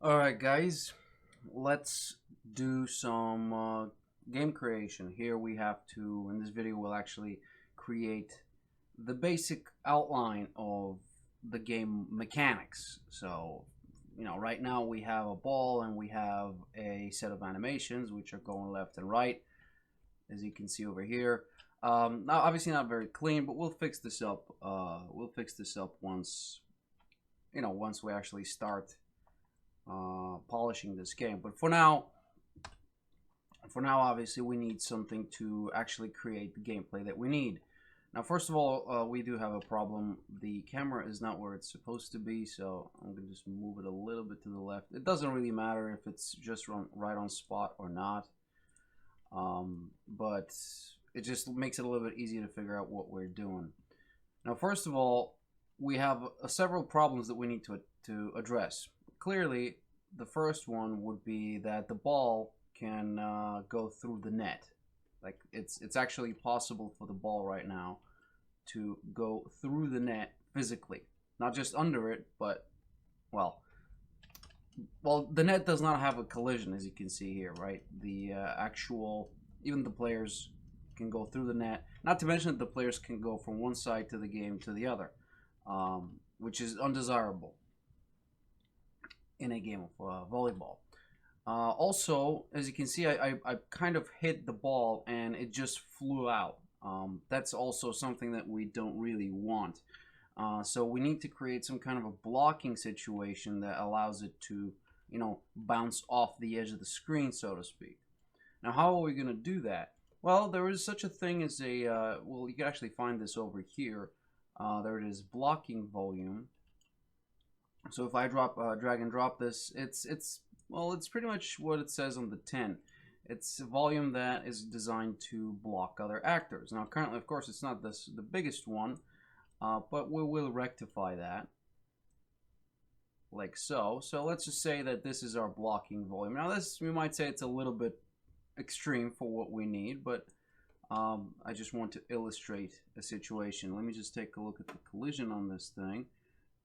Alright guys, let's do some game creation. Here we have to, in this video we'll actually create the basic outline of the game mechanics. So, right now we have a ball and we have a set of animations which are going left and right, as you can see over here. Now obviously not very clean, but we'll fix this up. We'll fix this up once, once we actually start polishing this game. But for now, obviously we need something to actually create the gameplay that we need. Now, first of all, we do have a problem. The camera is not where it's supposed to be, so I'm gonna just move it a little bit to the left. It doesn't really matter if it's just right on spot or not, but it just makes it a little bit easier to figure out what we're doing. Now, first of all, we have several problems that we need to address. Clearly, the first one would be that the ball can go through the net. Like it's actually possible for the ball right now to go through the net physically, not just under it, but well, the net does not have a collision, as you can see here, right? The even the players can go through the net. Not to mention that the players can go from one side to the game to the other, which is undesirable in a game of volleyball. Also, as you can see, I kind of hit the ball and it just flew out. That's also something that we don't really want. So we need to create some kind of a blocking situation that allows it to, bounce off the edge of the screen, so to speak. Now, how are we going to do that? Well, there is such a thing as a, well, you can actually find this over here. There it is, blocking volume. So if I drag and drop this, it's pretty much what it says on the tin. It's a volume that is designed to block other actors. Now, currently, of course, it's not the biggest one, but we will rectify that, like so. So let's just say that this is our blocking volume. Now, this, we might say it's a little bit extreme for what we need, but I just want to illustrate a situation. Let me just take a look at the collision on this thing.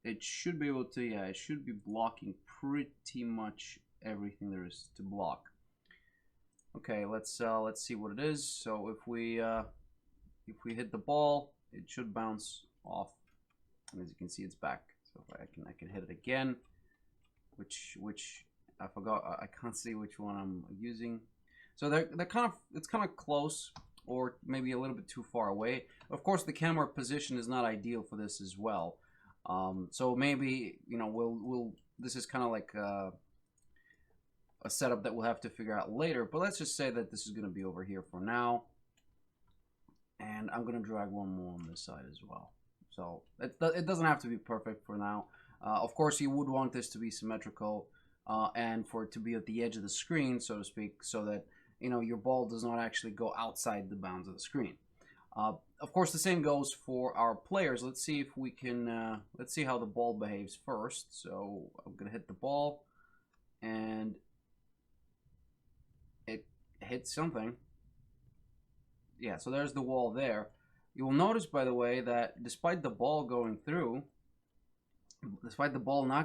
It should be able to, yeah, it should be blocking pretty much everything there is to block. Okay, let's see what it is. So if we hit the ball, it should bounce off, and as you can see, it's back. So if I can hit it again, which I forgot. I can't see which one I'm using. So they're it's kind of close, or maybe a little bit too far away. Of course, the camera position is not ideal for this as well. So maybe, this is kind of like a setup that we'll have to figure out later, but let's just say that this is going to be over here for now, and I'm going to drag one more on this side as well. So it doesn't have to be perfect for now. Of course, you would want this to be symmetrical, and for it to be at the edge of the screen, so to speak, so that your ball does not actually go outside the bounds of the screen. Of course, the same goes for our players. Let's see if we can, let's see how the ball behaves first. So I'm going to hit the ball, and it hits something. Yeah, so there's the wall there. You will notice, by the way, that despite the ball not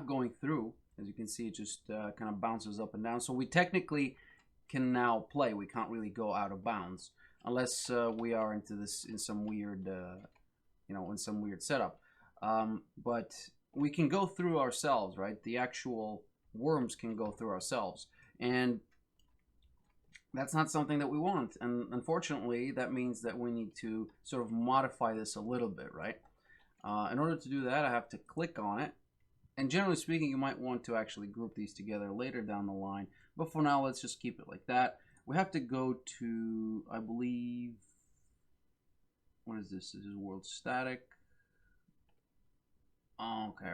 going through, as you can see, it just kind of bounces up and down. So we technically can now play. We can't really go out of bounds, unless we are into this in some weird, in some weird setup. But we can go through ourselves, right? The actual worms can go through ourselves, and that's not something that we want. And unfortunately, that means that we need to sort of modify this a little bit, right? In order to do that, I have to click on it. And generally speaking, you might want to actually group these together later down the line. But for now, let's just keep it like that. We have to go to, I believe, what is this? This is world static. Oh, okay.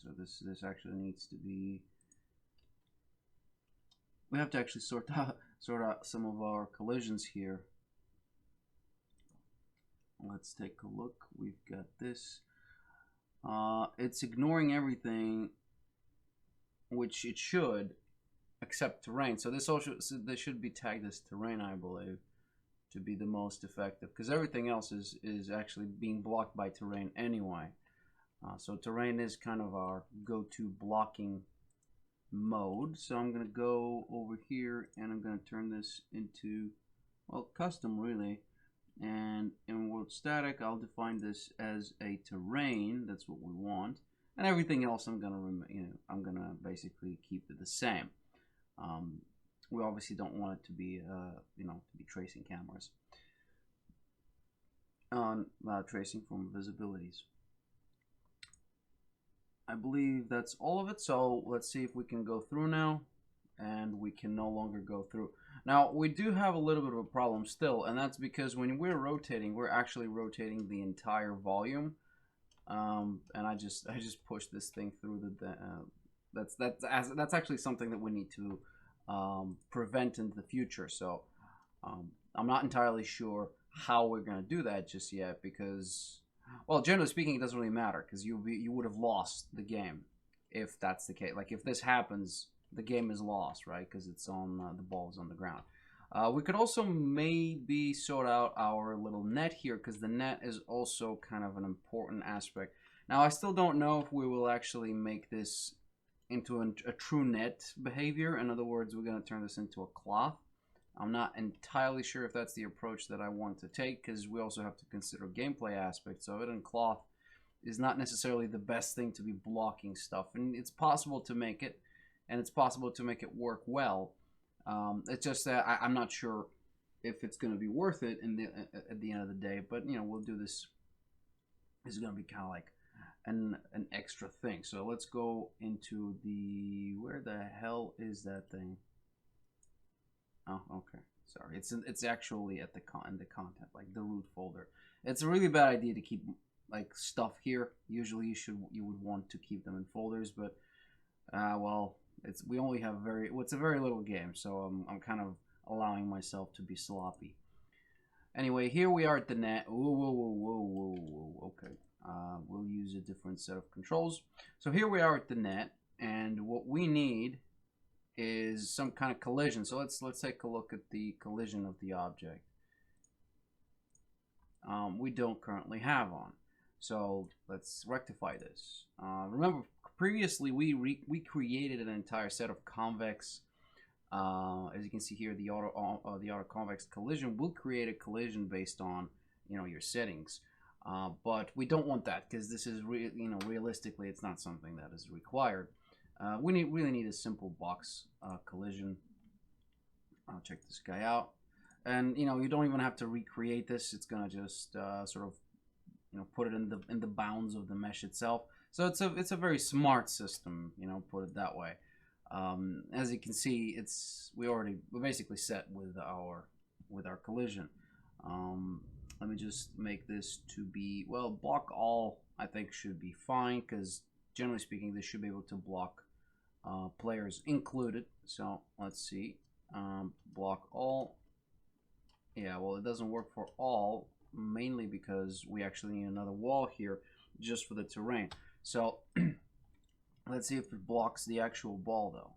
So this actually needs to be, we have to actually sort out some of our collisions here. Let's take a look. We've got this. It's ignoring everything, which it should, except terrain. So this should be tagged as terrain, I believe, to be the most effective, because everything else is actually being blocked by terrain anyway. So terrain is kind of our go-to blocking mode. So I'm going to go over here and I'm going to turn this into, well, custom really. And in world static, I'll define this as a terrain. That's what we want. And everything else I'm gonna basically keep it the same. We obviously don't want it to be to be tracing cameras on tracing from visibilities. I believe that's all of it. So let's see if we can go through now, and we can no longer go through. Now we do have a little bit of a problem still, and that's because when we're rotating, we're actually rotating the entire volume. And I just pushed this thing through the. That's actually something that we need to prevent in the future. So I'm not entirely sure how we're gonna do that just yet because, well, generally speaking, it doesn't really matter because you would have lost the game if that's the case. Like if this happens, the game is lost, right? Because it's on the ball is on the ground. We could also maybe sort out our little net here because the net is also kind of an important aspect. Now, I still don't know if we will actually make this into a true net behavior. In other words, we're going to turn this into a cloth. I'm not entirely sure if that's the approach that I want to take because we also have to consider gameplay aspects of it, and cloth is not necessarily the best thing to be blocking stuff. And it's possible to make it, and it's possible to make it work well. It's just that I'm not sure if it's going to be worth it at the end of the day. But we'll do this. This is going to be kind of like an extra thing. So let's go into the, where the hell is that thing? Oh, okay. Sorry, it's actually at in the content, like the root folder. It's a really bad idea to keep like stuff here. Usually you would want to keep them in folders, but well. We only have it's a very little game, so I'm kind of allowing myself to be sloppy. Anyway, here we are at the net. Whoa. Okay. We'll use a different set of controls. So here we are at the net, and what we need is some kind of collision. So let's take a look at the collision of the object. We don't currently have on. So let's rectify this. Remember, previously we created an entire set of convex. As you can see here, the auto convex collision will create a collision based on your settings. But we don't want that because this is realistically it's not something that is required. We really need a simple box collision. I'll check this guy out, and you don't even have to recreate this. It's gonna just sort of put it in the bounds of the mesh itself. So it's a very smart system, put it that way. As you can see, we're basically set with our collision. Let me just make this to be, well, block all. I think should be fine because generally speaking, this should be able to block players included. So let's see, block all. Yeah, well, it doesn't work for all, mainly because we actually need another wall here just for the terrain. So let's see if it blocks the actual ball though.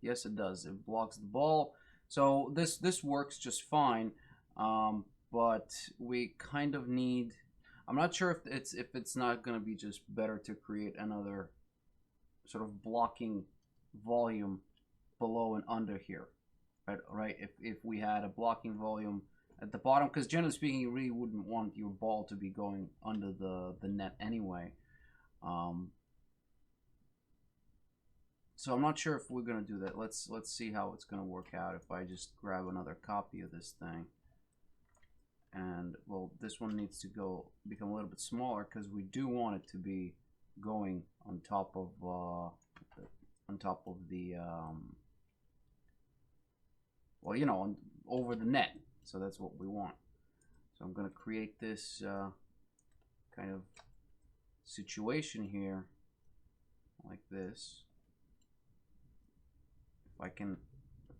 Yes, it does. It blocks the ball. So this works just fine. But we kind of need, I'm not sure if it's not going to be just better to create another sort of blocking volume below and under here. Right? If we had a blocking volume at the bottom, because generally speaking, you really wouldn't want your ball to be going under the net anyway. So I'm not sure if we're gonna do that. Let's see how it's gonna work out if I just grab another copy of this thing. And well, this one needs to become a little bit smaller because we do want it to be going on top of the well, over the net. So that's what we want. So I'm going to create this kind of situation here like this. If I can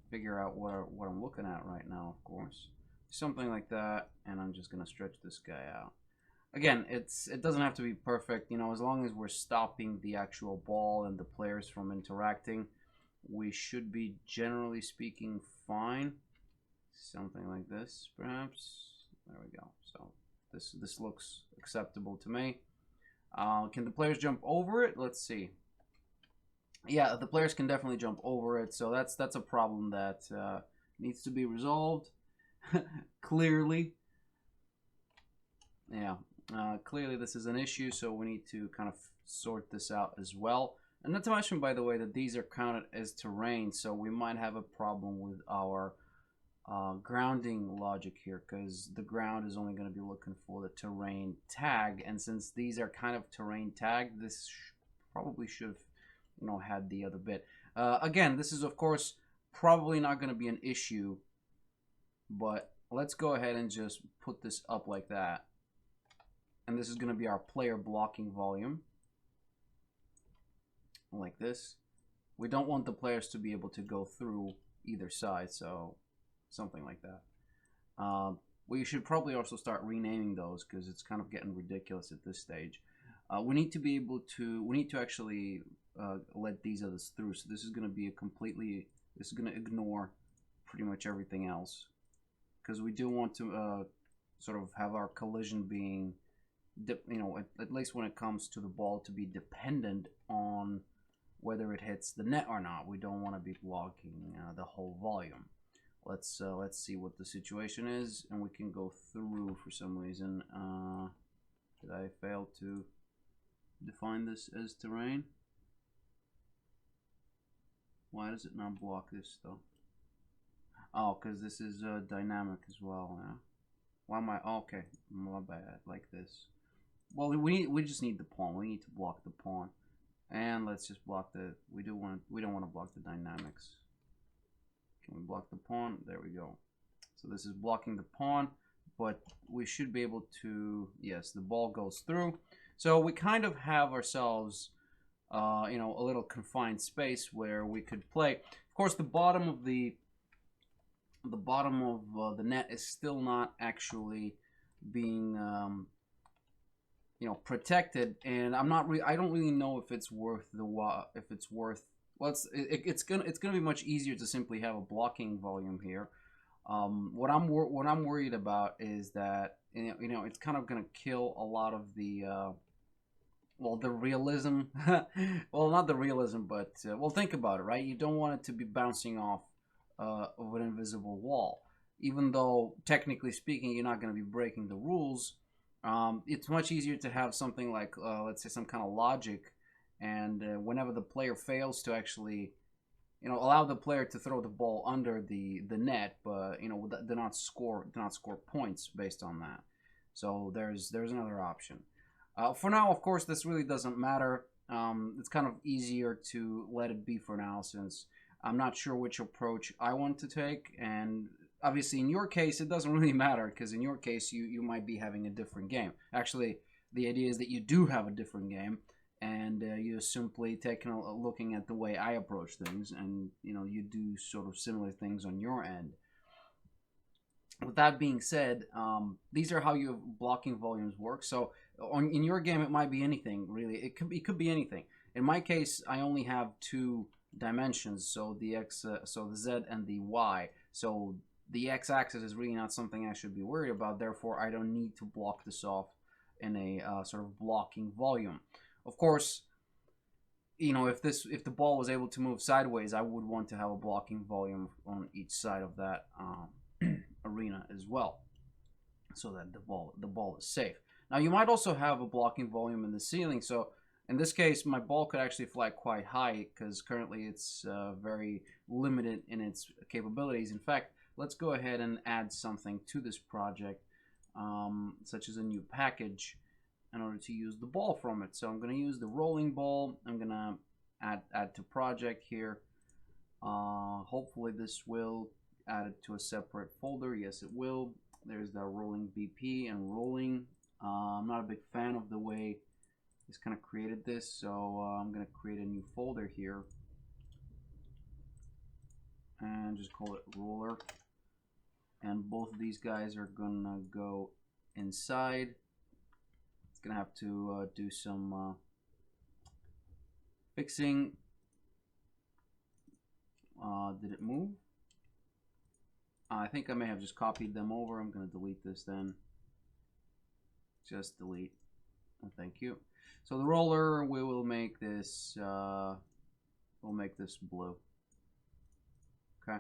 figure out what I'm looking at right now, of course. Something like that, and I'm just going to stretch this guy out. Again, it doesn't have to be perfect, as long as we're stopping the actual ball and the players from interacting, we should be, generally speaking, fine. Something like this, perhaps. There we go. So this looks acceptable to me. Can the players jump over it? Let's see. yeah, the players can definitely jump over it, so that's a problem that needs to be resolved. Clearly, yeah, clearly this is an issue, so we need to kind of sort this out as well. And not to mention, by the way, that these are counted as terrain, so we might have a problem with our grounding logic here, because the ground is only going to be looking for the terrain tag, and since these are kind of terrain tag, this probably should have, you know, had the other bit. Again, this is of course probably not going to be an issue, but let's go ahead and just put this up like that, and this is going to be our player blocking volume, like this. We don't want the players to be able to go through either side, so something like that. We should probably also start renaming those, because it's kind of getting ridiculous at this stage. We need to be able to, we need to actually let these others through. So this is going to be a completely, this is going to ignore pretty much everything else, because we do want to sort of have our collision being, you know, at least when it comes to the ball, to be dependent on whether it hits the net or not. We don't want to be blocking the whole volume. Let's see what the situation is, and we can go through. For some reason, did I fail to define this as terrain? Why does it not block this though? Oh, because this is dynamic as well. Yeah. Why am I? Oh, okay, my bad. Like this. Well, we just need the pawn. We need to block the pawn, and let's just block the. We don't want to block the dynamics. Can we block the pawn? There we go. So this is blocking the pawn, but we should be able to, yes, the ball goes through. So we kind of have ourselves, you know, a little confined space where we could play. Of course, the bottom of the net is still not actually being, you know, protected, and I don't really know if it's worth well, it's gonna be much easier to simply have a blocking volume here. What I'm worried about is that, you know, it's kind of gonna kill a lot of the well, the realism. Well, not the realism, but well, think about it, right? You don't want it to be bouncing off of an invisible wall, even though technically speaking, you're not going to be breaking the rules. It's much easier to have something like, let's say, some kind of logic, and whenever the player fails to actually, you know, allow the player to throw the ball under the net, but, you know, do not score points based on that. So there's another option. For now, of course, this really doesn't matter. It's kind of easier to let it be for now, since I'm not sure which approach I want to take, and obviously in your case it doesn't really matter, because in your case you might be having a different game. Actually, the idea is that you do have a different game, and you're simply looking at the way I approach things, and, you know, you do sort of similar things on your end. With that being said, these are how your blocking volumes work. So in your game, it might be anything, really. It could be anything. In my case, I only have two dimensions, so the x, so the z and the y. So the x-axis is really not something I should be worried about. Therefore, I don't need to block this off in a sort of blocking volume. Of course, you know, if the ball was able to move sideways, I would want to have a blocking volume on each side of that arena as well, so that the ball is safe. Now, you might also have a blocking volume in the ceiling. So in this case, my ball could actually fly quite high, because currently it's very limited in its capabilities. In fact, let's go ahead and add something to this project, such as a new package, in order to use the ball from it. So I'm going to use the rolling ball. I'm going to add to project here. Hopefully this will add it to a separate folder. Yes, it will. There's the rolling BP and rolling. I'm not a big fan of the way this kind of created this, so I'm going to create a new folder here and just call it roller. And both of these guys are going to go inside. It's going to have to do some fixing. Did it move? I think I may have just copied them over. I'm going to delete this then. Just delete. Thank you. So the roller, we will make this We'll make this blue. Okay.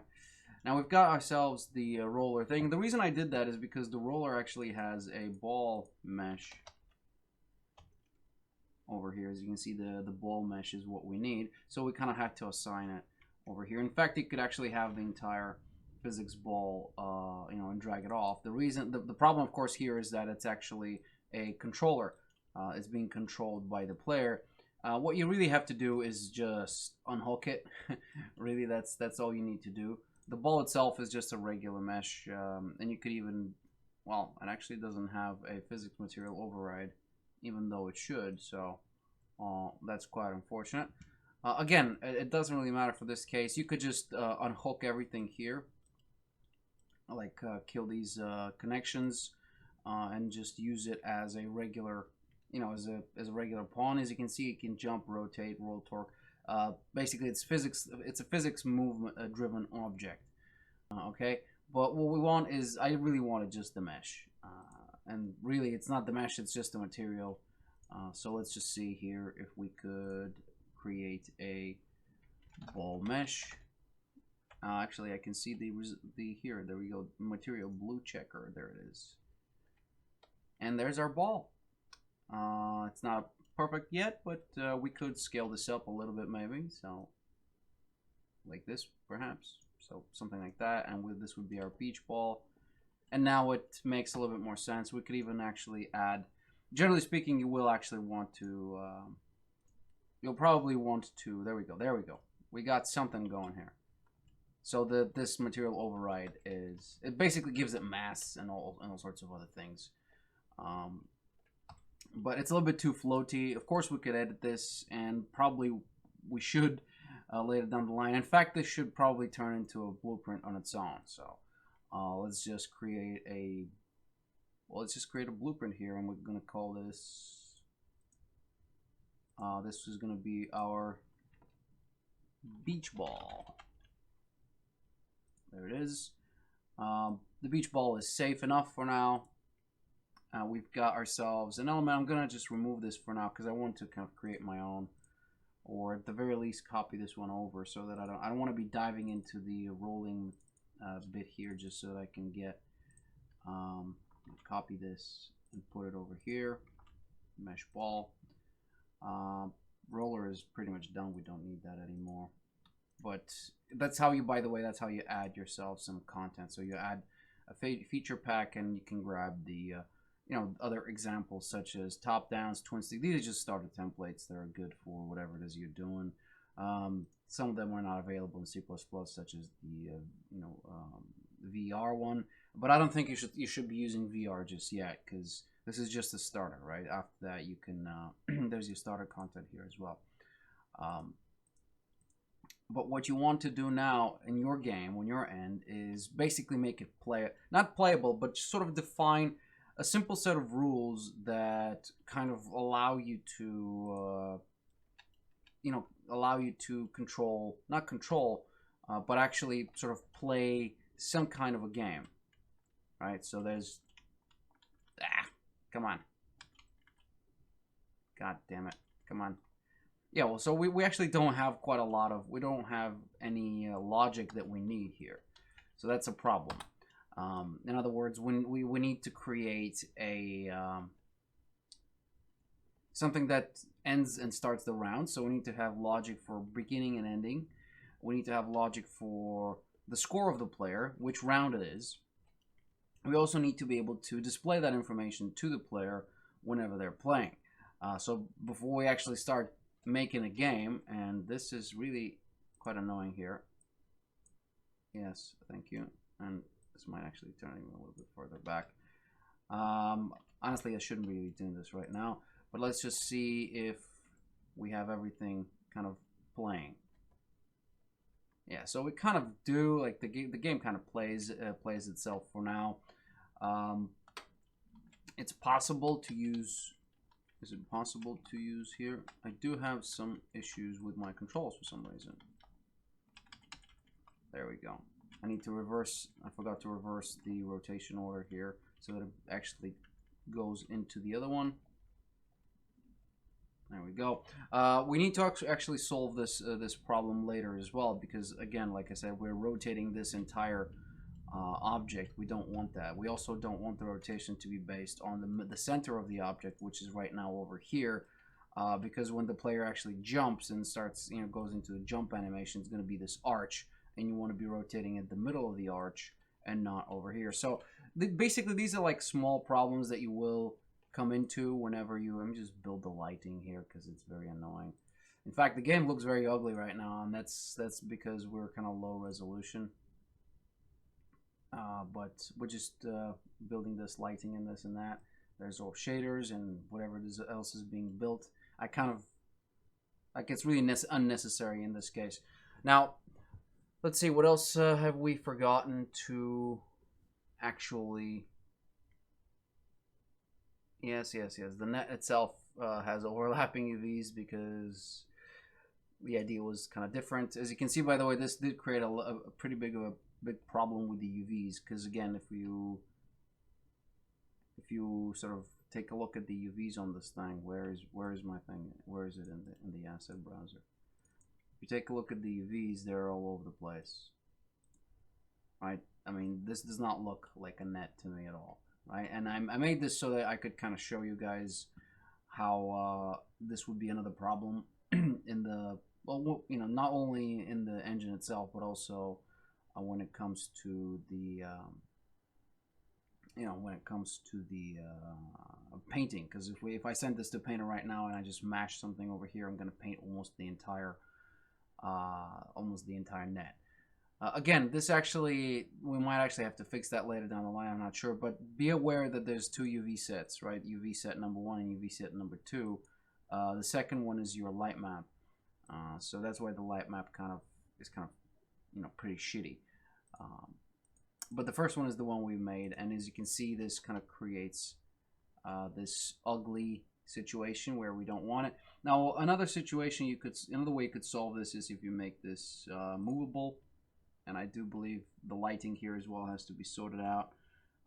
Now we've got ourselves the roller thing. The reason I did that is because the roller actually has a ball mesh over here. As you can see, the ball mesh is what we need. So we kind of had to assign it over here. In fact, you could actually have the entire physics ball, you know, and drag it off. The problem, of course, here is that it's actually a controller. It's being controlled by the player. What you really have to do is just unhook it. Really, that's all you need to do. The ball itself is just a regular mesh, and you could even, well, it actually doesn't have a physics material override, even though it should, so that's quite unfortunate. Again, it doesn't really matter for this case. You could just unhook everything here, like kill these connections, and just use it as a regular, you know, as a regular pawn. As you can see, it can jump, rotate, roll, torque. Basically, it's physics. It's a physics movement driven object. Okay, but what we want is, I really wanted just the mesh, and really, it's not the mesh. It's just the material. So let's just see here if we could create a ball mesh. Actually, I can see the here. There we go. Material blue checker. There it is. And there's our ball. It's not perfect yet, but we could scale this up a little bit maybe. So like this perhaps. So something like that. And this would be our beach ball. And now it makes a little bit more sense. We could even actually add, generally speaking, you will actually want to, you'll probably want to, there we go. We got something going here. So this material override is, it basically gives it mass and all sorts of other things. But it's a little bit too floaty. Of course, we could edit this, and probably we should later down the line. In fact, this should probably turn into a blueprint on its own. So let's just create a blueprint here, and we're gonna call this. This is gonna be our beach ball. There it is. The beach ball is safe enough for now. We've got ourselves an element. I'm gonna just remove this for now because I want to kind of create my own, or at the very least copy this one over so that I don't want to be diving into the rolling bit here, just so that I can get copy this and put it over here. Mesh ball. Roller is pretty much done. We don't need that anymore. But that's how you, by the way, that's how you add yourself some content. So you add a feature pack, and you can grab the you know, other examples such as top downs, twin stick. These are just starter templates that are good for whatever it is you're doing. Some of them are not available in C++, such as the you know, VR one. But I don't think you should be using VR just yet, because this is just a starter, right? After that, you can there's your starter content here as well. But what you want to do now in your game, on your end, is basically make it not playable, but sort of define a simple set of rules that kind of allow you to, you know, control, not control, but actually sort of play some kind of a game, right? So there's, come on. God damn it. Come on. Yeah, well, so we actually don't have quite a lot of, we don't have any logic that we need here. So that's a problem. In other words, when we need to create a something that ends and starts the round, so we need to have logic for beginning and ending. We need to have logic for the score of the player, which round it is. We also need to be able to display that information to the player whenever they're playing. So before we actually start making a game, and this is really quite annoying here. Yes, thank you. And this might actually turn even a little bit further back. Honestly, I shouldn't be doing this right now, but let's just see if we have everything kind of playing. Yeah, so we kind of do, like, the game kind of plays itself for now. It's possible to use. Is it possible to use here? I do have some issues with my controls for some reason. There we go. I need to reverse, I forgot to reverse the rotation order here so that it actually goes into the other one. There we go. We need to actually solve this problem later as well, because again, like I said, we're rotating this entire object. We don't want that. We also don't want the rotation to be based on the center of the object, which is right now over here, because when the player actually jumps and starts, goes into a jump animation, it's going to be this arch, and you want to be rotating at the middle of the arch and not over here. So basically, these are like small problems that you will come into whenever you. Let me just build the lighting here because it's very annoying. In fact, the game looks very ugly right now, and that's because we're kind of low resolution. But we're just building this lighting and this and that. There's all shaders and whatever else is being built. I kind of like it's really unnecessary in this case. Now, let's see, what else have we forgotten to actually. Yes. The net itself has overlapping UVs because the idea was kind of different. As you can see, by the way, this did create a pretty big problem with the UVs, because again, if you sort of take a look at the UVs on this thing, where is my thing? Where is it in the asset browser? If you take a look at the UVs, they're all over the place, right? I mean, this does not look like a net to me at all, right? And I made this so that I could kind of show you guys how this would be another problem in the, well, not only in the engine itself, but also when it comes to the painting. Because if I send this to painter right now and I just mash something over here, I'm going to paint almost the entire net. Again, this actually, we might actually have to fix that later down the line, I'm not sure, but be aware that there's two UV sets, right? UV set number 1 and UV set number 2. The second one is your light map, so that's why the light map is pretty shitty. But the first one is the one we made, and as you can see, this kind of creates this ugly situation where we don't want it. Now, another way you could solve this is if you make this movable. And I do believe the lighting here as well has to be sorted out,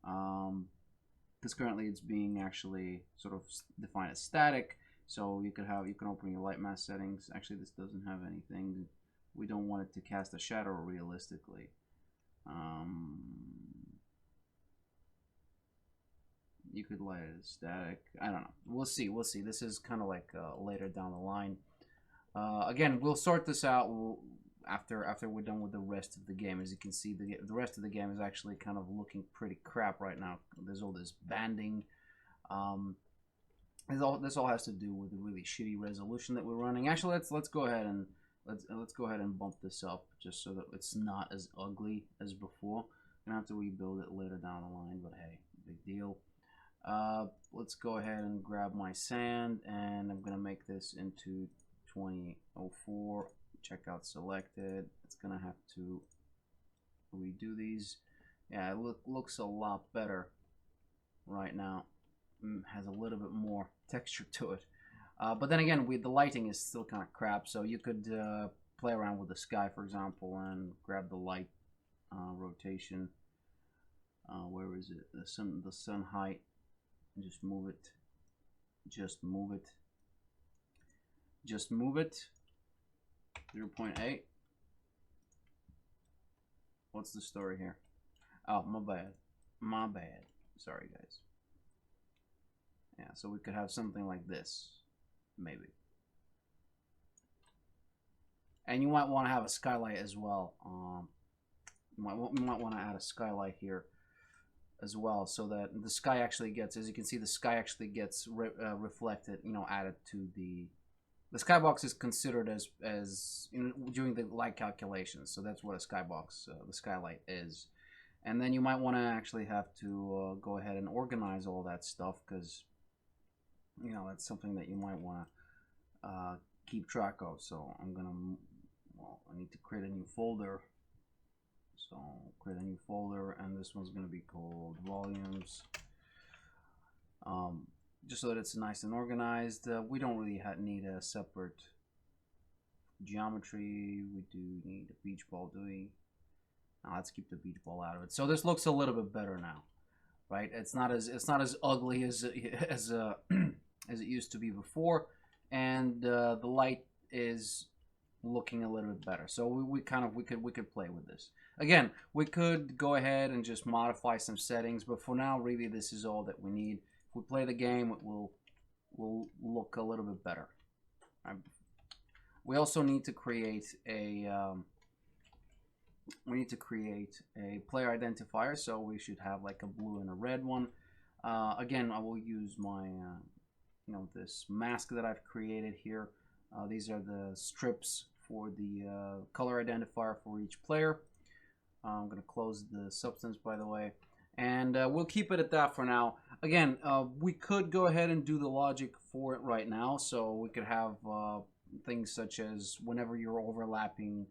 because currently it's being actually sort of defined as static. So you can open your light mask settings. Actually, this doesn't have anything. We don't want it to cast a shadow realistically. You could light it as static. I don't know. We'll see. This is kind of like later down the line. Again, we'll sort this out. After we're done with the rest of the game. As you can see, the rest of the game is actually kind of looking pretty crap right now. There's all this banding. This all has to do with the really shitty resolution that we're running. Actually, let's go ahead and bump this up just so that it's not as ugly as before. I'm gonna have to rebuild it later down the line, but hey, big deal. Let's go ahead and grab my sand, and I'm gonna make this into 2004. Checkout selected. It's gonna have to redo these. Yeah, it looks a lot better right now. Has a little bit more texture to it. But then again, the lighting is still kind of crap. So you could play around with the sky, for example, and grab the light rotation. Where is it? The sun height. And just move it. Just move it. 0.8. What's the story here? Oh, my bad. Sorry, guys. Yeah, so we could have something like this, maybe. And you might want to have a skylight as well. You might want to add a skylight here as well, so that the sky actually gets, as you can see, the sky actually gets reflected, added to the skybox is considered as during the light calculations. So that's what a skybox, the skylight is. And then you might want to actually have to go ahead and organize all that stuff, because that's something that you might want to keep track of. So I need to create a new folder. So create a new folder, and this one's going to be called volumes. Just so that it's nice and organized. We don't really need a separate geometry. We do need a beach ball, do we? Now let's keep the beach ball out of it. So this looks a little bit better now, right? It's not as ugly as it used to be before. and the light is looking a little bit better. So we could play with this. Again, we could go ahead and just modify some settings, but for now, really, this is all that we need. If we play the game, it will look a little bit better. We also need to create a player identifier, so we should have like a blue and a red one. Again, I will use my this mask that I've created here. These are the strips for the color identifier for each player. I'm going to close the substance, by the way, and we'll keep it at that for now. Again, we could go ahead and do the logic for it right now, so we could have things such as whenever you're overlapping,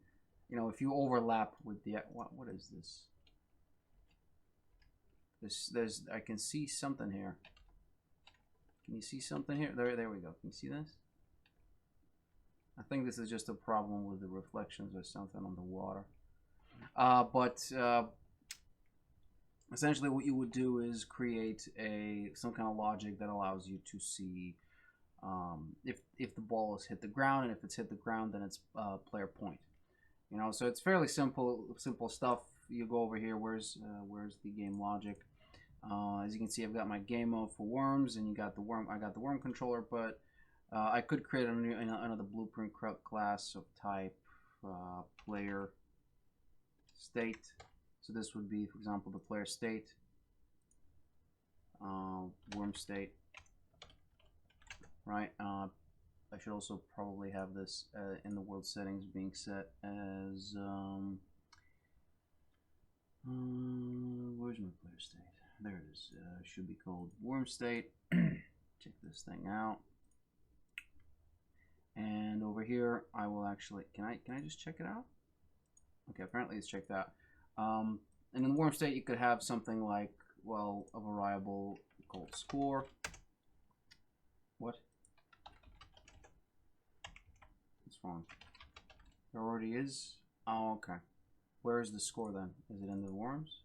if you overlap with the what is this? There's I can see something here. Can you see something here? There we go. Can you see this? I think this is just a problem with the reflections or something on the water. But essentially what you would do is create some kind of logic that allows you to see if the ball has hit the ground, and if it's hit the ground, then it's player point. So it's fairly simple stuff. You go over here. Where's the game logic? As you can see, I've got my game mode for worms, and I got the worm controller, but I could create another blueprint class of type player state. So this would be, for example, the player state, worm state, right? I should also probably have this in the world settings being set as where's my player state? There it is. Should be called worm state. Check this thing out. And over here, I will actually can I just check it out? Okay, apparently it's checked out. And in the worm state, you could have something like, well, a variable called score. What? What's wrong? There already is. Oh, okay. Where is the score then? Is it in the worms?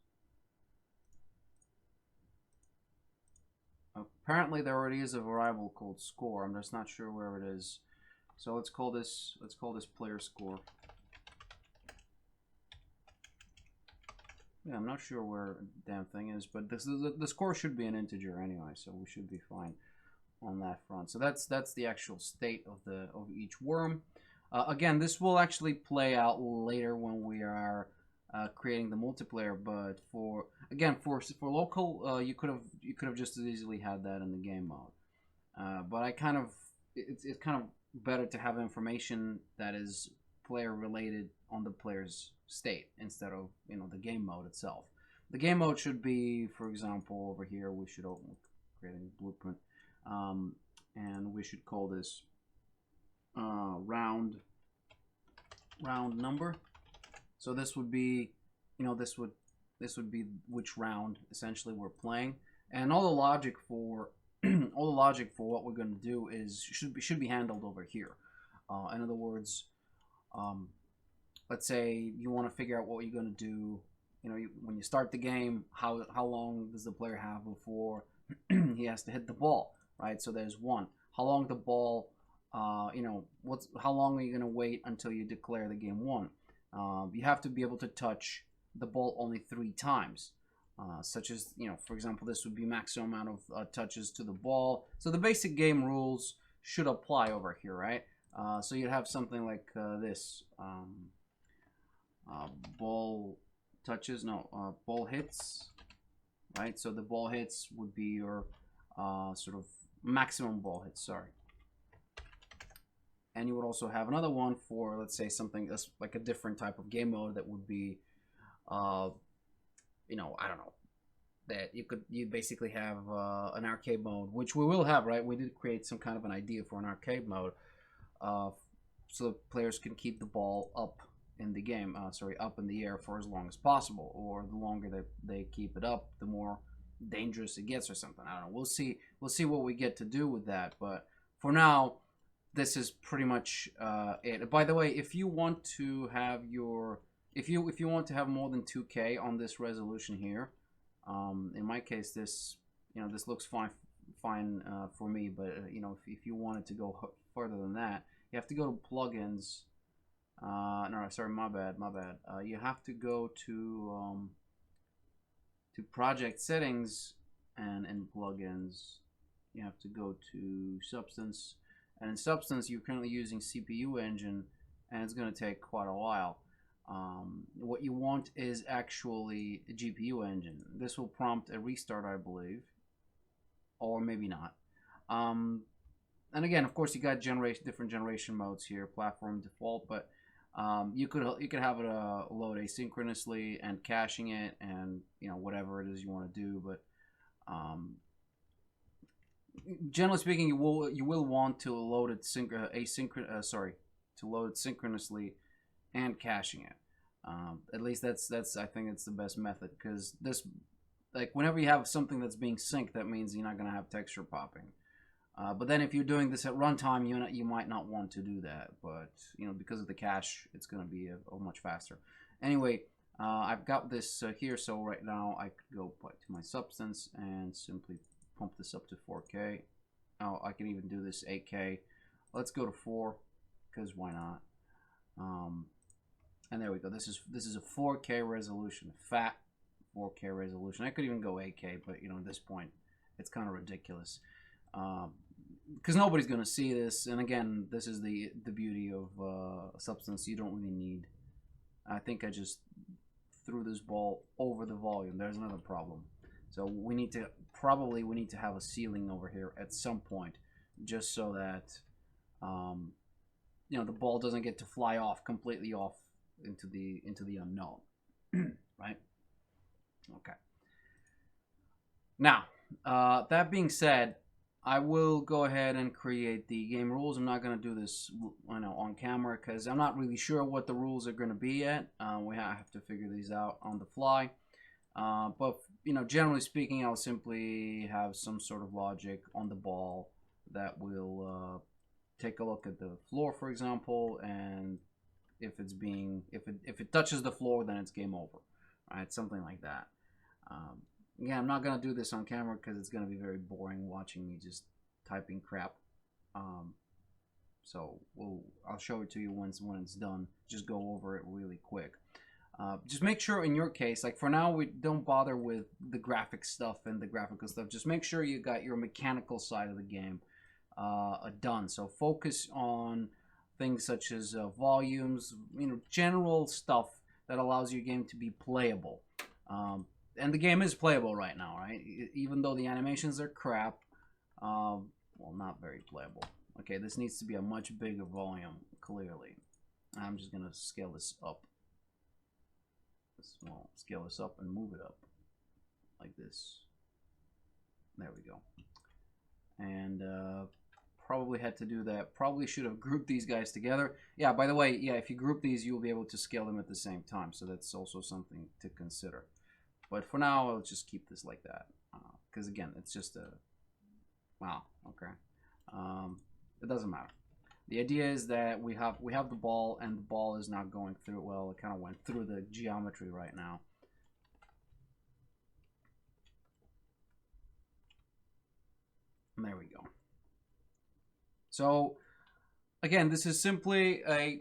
Apparently there already is a variable called score. I'm just not sure where it is. So let's call this player score. Yeah, I'm not sure where the damn thing is, but the score should be an integer anyway, so we should be fine on that front. So that's the actual state of each worm. Again, this will actually play out later when we are creating the multiplayer, but for local, you could have just as easily had that in the game mode. But it's kind of better to have information that is player related on the player's state instead of the game mode itself. The game mode should be, for example, over here we should creating a blueprint, and we should call this round number. So this would be, this would be which round essentially we're playing, and all the logic for what we're going to do is should be handled over here. In other words, let's say you want to figure out what you're going to do. When you start the game, how long does the player have before he has to hit the ball, right? So there's one. How long the ball, how long are you going to wait until you declare the game won? You have to be able to touch the ball only 3 times. Such as, for example, this would be maximum amount of touches to the ball. So the basic game rules should apply over here, right? So you'd have something like this. Ball touches, no, ball hits, right? So the ball hits would be your sort of maximum ball hits, sorry. And you would also have another one for, let's say, something that's like a different type of game mode that would be, I don't know, that you basically have an arcade mode, which we will have, right? We did create some kind of an idea for an arcade mode, so players can keep the ball up in the game, up in the air for as long as possible, or the longer they keep it up, the more dangerous it gets or something. I don't know. We'll see what we get to do with that, but for now, this is pretty much it. By the way, if you want to have if you want to have more than 2K on this resolution here, in my case, this looks fine for me. But if you wanted to go further than that. You have to go to plugins. No, sorry, my bad. You have to go to project settings, and in plugins, you have to go to Substance. And in Substance, you're currently using CPU engine, and it's going to take quite a while. What you want is actually a GPU engine. This will prompt a restart, I believe, or maybe not. And again, of course, you got different generation modes here, platform default, but you could have it load asynchronously and caching it, and whatever it is you want to do. But generally speaking, you will want to load it synchronously and caching it. At least that's I think it's the best method, because this, like, whenever you have something that's being synced, that means you're not going to have texture popping. But then if you're doing this at runtime, you might not want to do that. But because of the cache, it's going to be a much faster. Anyway, I've got this here, so right now I could go to my Substance and simply pump this up to 4K. Oh, I can even do this 8K. Let's go to 4, because why not? And there we go. This is a 4K resolution, fat 4K resolution. I could even go 8K, but at this point, it's kind of ridiculous. Because nobody's going to see this, and again, this is the beauty of Substance. You don't really need. I think I just threw this ball over the volume. There's another problem. So we need to have a ceiling over here at some point, just so that the ball doesn't get to fly off completely off into the unknown, right? Okay. Now, that being said, I will go ahead and create the game rules. I'm not going to do this on camera, because I'm not really sure what the rules are going to be yet. We have to figure these out on the fly. But generally speaking, I'll simply have some sort of logic on the ball that will take a look at the floor, for example, and if it touches the floor, then it's game over. Right, something like that. Again, I'm not going to do this on camera because it's going to be very boring watching me just typing crap. So I'll show it to you when it's done. Just go over it really quick. Just make sure in your case, like for now, we don't bother with the graphic stuff and the graphical stuff. Just make sure you got your mechanical side of the game done. So focus on things such as volumes, general stuff that allows your game to be playable. And the game is playable right now, right? Even though the animations are crap, well, not very playable. Okay, this needs to be a much bigger volume, clearly. I'm just going to scale this up. Well, scale this up and move it up like this. There we go. And probably had to do that. Probably should have grouped these guys together. Yeah, by the way, yeah, if you group these, you'll be able to scale them at the same time. So that's also something to consider. But for now, I'll just keep this like that. Because again, it's just a... Wow, okay. It doesn't matter. The idea is that we have the ball, and the ball is not going through. Well, it kind of went through the geometry right now. And there we go. So again, this is simply a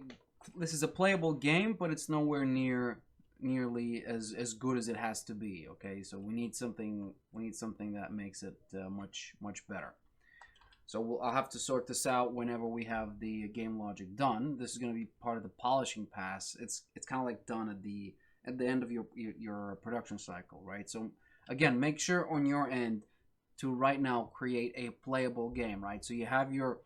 playable game, but it's nowhere nearly as good as it has to be. Okay, so we need something that makes it much better. So I'll have to sort this out whenever we have the game logic done. This is going to be part of the polishing pass. It's kind of like done at the end of your production cycle, right? So again, make sure on your end to right now create a playable game, right? So you have your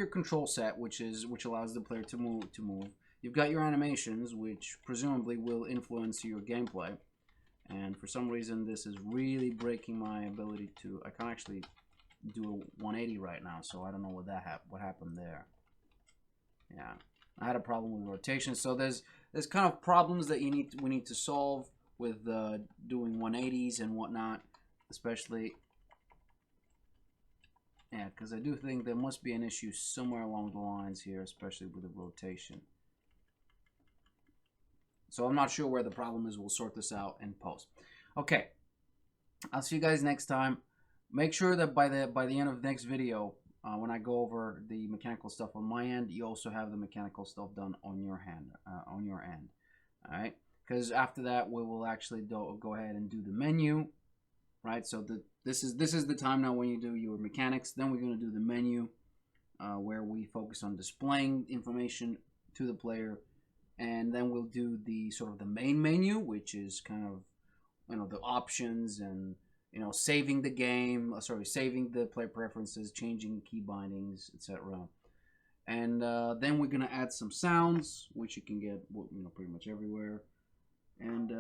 control set, which allows the player to move. You've got your animations, which presumably will influence your gameplay. And for some reason, this is really breaking my ability to. I can't actually do a 180 right now, so I don't know what happened there. Yeah, I had a problem with rotation. So there's kind of problems that we need to solve with doing 180s and whatnot, especially. Yeah, because I do think there must be an issue somewhere along the lines here, especially with the rotation. So I'm not sure where the problem is. We'll sort this out in post. Okay, I'll see you guys next time. Make sure that by the end of the next video, when I go over the mechanical stuff on my end, you also have the mechanical stuff done on your end. All right, because after that we will actually go ahead and do the menu, right? So this is the time now when you do your mechanics. Then we're going to do the menu, where we focus on displaying information to the player, and then we'll do the sort of the main menu, which is kind of, you know, the options and, you know, saving the game, saving the play preferences, changing key bindings, etc. And then we're gonna add some sounds, which you can get, you know, pretty much everywhere. And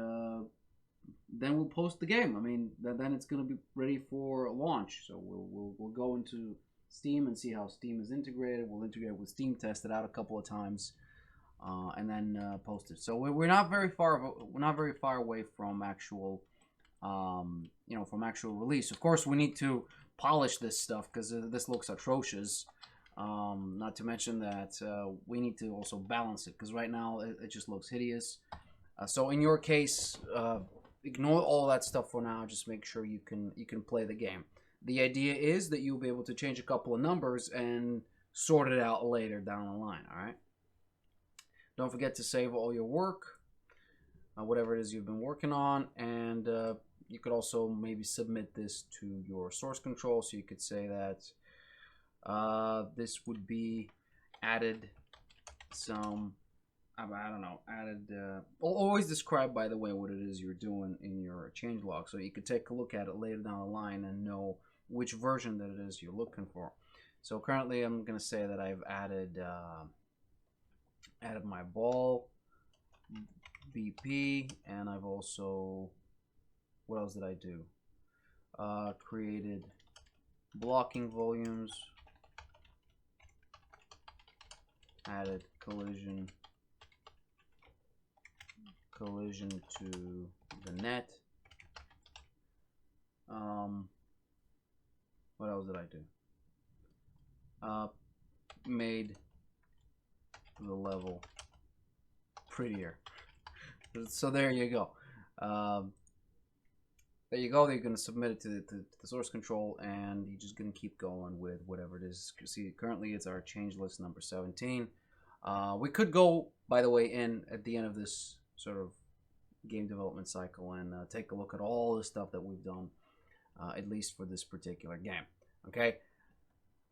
then we'll post the game. I mean, then it's gonna be ready for launch. So we'll go into Steam and see how Steam is integrated. We'll integrate with Steam, test it out a couple of times, and then post it. So we're not very far away from actual, you know, from actual release. Of course, we need to polish this stuff because this looks atrocious. Not to mention that we need to also balance it, because right now it just looks hideous. So in your case, ignore all that stuff for now. Just make sure you can play the game. The idea is that you'll be able to change a couple of numbers and sort it out later down the line. All right. Don't forget to save all your work, whatever it is you've been working on, and you could also maybe submit this to your source control. So you could say that this would be added some, I don't know, added, always describe, by the way, what it is you're doing in your changelog, so you could take a look at it later down the line and know which version that it is you're looking for. So currently I'm going to say that I've added my ball BP, and I've also, what else did I do? Created blocking volumes, added collision to the net. What else did I do? Made the level prettier. So there you go. There you go. You're going to submit it to the source control, and you're just going to keep going with whatever it is. See, currently it's our change list number 17. We could go, by the way, in at the end of this sort of game development cycle and take a look at all the stuff that we've done, at least for this particular game. Okay.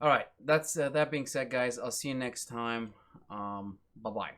All right. That's that being said, guys. I'll see you next time. Bye bye.